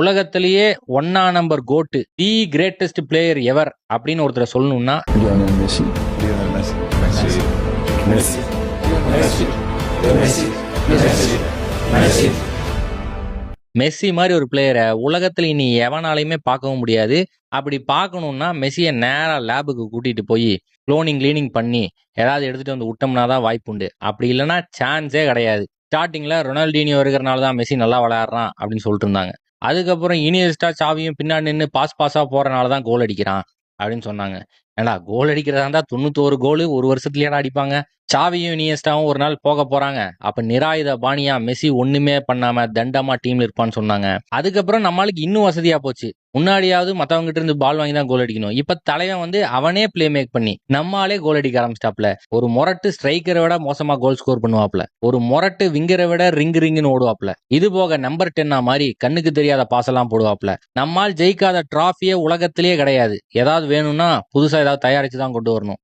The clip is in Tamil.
உலகத்திலேயே ஒன்னா number GOAT the greatest player ever அப்படின்னு ஒருத்தரை சொல்லணும்னா Lionel Messi. Lionel Messi. Messi. Messi. Messi. Messi. Messi. Messi. Messi மாதிரி ஒரு பிளேயரை உலகத்துல இனி எவனாலையுமே பார்க்கவும் முடியாது. அப்படி பார்க்கணும்னா மெஸ்ஸியை நேரா லேபுக்கு கூட்டிட்டு போய் கிளீனிங் பண்ணி ஏதாவது எடுத்துட்டு வந்து விட்டோம்னா தான் வாய்ப்பு உண்டு. அப்படி இல்லைன்னா சான்ஸே கிடையாது. ஸ்டார்டிங்ல ரொனால்டீனியோ இருக்கிறனால தான் மெஸ்ஸி நல்லா விளையாடுறான் அப்படின்னு சொல்லிட்டு இருந்தாங்க. அதுக்கப்புறம் இனியஸ்டா சாவியும் பின்னாடி நின்று பாஸா போறனால தான் கோல் அடிக்கிறான் அப்படின்னு சொன்னாங்க. ஏண்டா கோல் அடிக்கிறதா இருந்தா 91 கோல் ஒரு வருஷத்துலயே அடிப்பாங்க. சாவியும் இனியஸ்டாவும் ஒரு நாள் போக போறாங்க. அப்ப நிராயுத பாணியா மெஸ்ஸி ஒண்ணுமே பண்ணாம தண்டமா டீம்ல இருப்பான்னு சொன்னாங்க. அதுக்கப்புறம் நம்மளுக்கு இன்னும் வசதியா போச்சு. முன்னாடியாவது மத்தவங்க கிட்ட இருந்து பால் வாங்கி தான் கோல் அடிக்கணும். இப்ப தலைவன் வந்து அவனே பிளே மேக் பண்ணி நம்மாலே கோல் அடிக்க ஆரம்பிச்சிட்டாப்ல. ஒரு முரட்டு ஸ்ட்ரைக்கரை விட மோசமா கோல் ஸ்கோர் பண்ணுவாப்ல. ஒரு முரட்டு விங்கரை விட ரிங்குன்னு ஓடுவாப்ல. இது போக நம்பர் 10 மாதிரி கண்ணுக்கு தெரியாத பாசெல்லாம் போடுவாப்ல. நம்மால் ஜெயிக்காத டிராஃபியே உலகத்திலேயே கிடையாது. ஏதாவது வேணும்னா புதுசா ஏதாவது தயாரிச்சு தான் கொண்டு வரணும்.